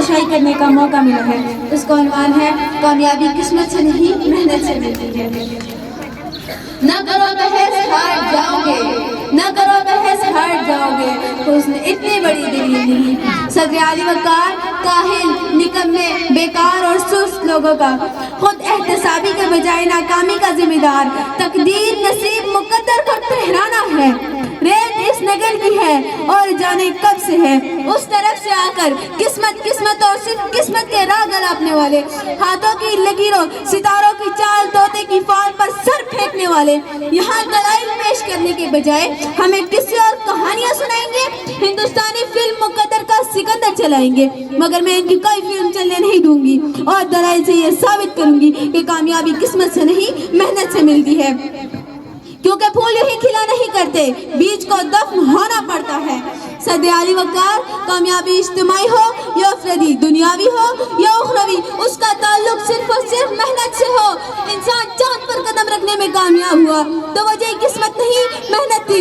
तानाशाही करने का मौका मिला है। उसका उन्वान है कामयाबी किस्मत से नहीं मेहनत से मिलती है। न करो बहस हार जाओगे, न करो बहस हार जाओगे, हुस्न इतनी बड़ी दलील नहीं। सदर आली वक़ार काहिल, निकम्मे, बेकार और सुस्त लोगों का खुद एहतसाबी के बजाय नाकामी का जिम्मेदार तकदीर नसीब मुकद्दर को ठहराना है। रेत इस नगर की है और जाने कब से है, उस तरफ से आकर किस्मत और सिर्फ किस्मत के राह गलापने वाले, हाथों की लकीरों सितारों की चाल तोते की फाल पर सर फेंकने वाले यहाँ दलाइल पेश करने के बजाय हमें किसी और कहानियां सुनाएंगे, हिंदुस्तानी फिल्म मुकद्दर का सिकंदर चलाएंगे। मगर मैं इनकी कोई फिल्म चलने नहीं दूंगी और दलाइल से ये साबित करूंगी कि कामयाबी किस्मत से नहीं मेहनत से मिलती है। क्योंकि फूल यूं ही खिला नहीं करते, बीज को दफन होना पड़ता है। सदर आली वक़ार कामयाबी इज्तिमाई हो या अफरदी, दुनियावी हो या उखरवी, उसका ताल्लुक सिर्फ और सिर्फ मेहनत से हो। इंसान चांद पर कदम रखने में कामयाब हुआ तो वजह किस्मत नहीं मेहनत थी।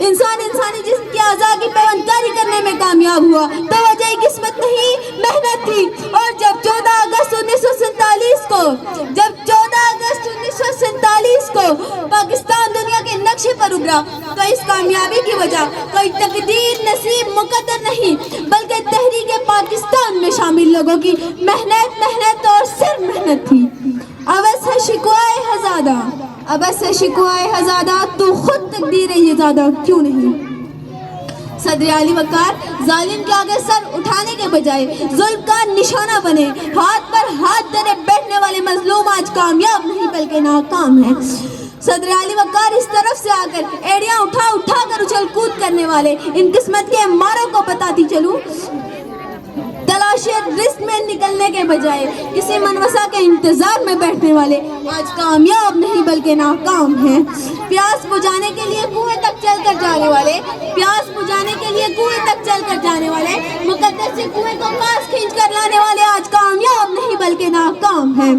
इंसान इंसानी जिस्म की आज़ा की पैबंदकारी करने में कामयाब हुआ तो वजह किस्मत नहीं मेहनत थी। और जब 14 अगस्त 1947 को पाकिस्तान दुनिया के नक्शे पर उभरा तो इस कामयाबी की वजह कोई तकदीर नसीब मुकद्दर नहीं बल्कि तहरीक पाकिस्तान में शामिल लोगों की मेहनत और सिर्फ मेहनत थी। अवस है शिकवाए हज़ादा तो खुद तकदीर ये ज़्यादा क्यों नहीं। सदर आली वक़ार जालिम के आगे सर उठाने के बजाय जुल्म का निशाना बने, हाथ पर हाथ धरे बैठने वाले मजलूम आज कामयाब नहीं बल्कि नाकाम है। सदर आली वक़ार इस तरफ से आकर एड़ियां उठा कर उछल कूद करने वाले इन किस्मत के मारों को बताती चलूं, तलाशे रिस्क में निकलने के बजाय किसी मनवसा के इंतजार में बैठने वाले आज कामयाब नहीं बल्कि नाकाम हैं। प्यास बुझाने के लिए कुएं तक चलकर जाने वाले मुकद्दर से कुएं को पास खींच कर लाने वाले आज कामयाब नहीं बल्कि नाकाम हैं।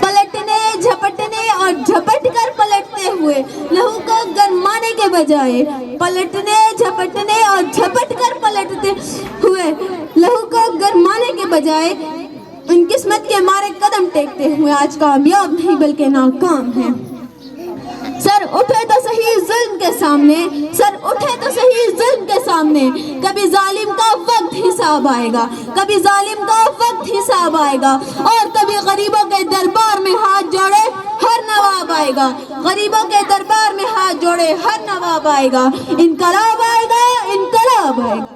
पलटने झपटने और झपट कर पलटते हुए लहू को गरमाने के बजाय पलटने झपटने और झपट कर पलटते हुए लहू को गरमाने के बजाय इन किस्मत के मारे कदम टेकते हुए आज कामयाब नहीं बल्कि नाकाम हैं। सर उठे तो सही जुल्म के सामने, कभी जालिम का वक्त हिसाब आएगा और कभी गरीबों के दरबार में हाथ जोड़े हर नवाब आएगा। इनकलाब आएगा।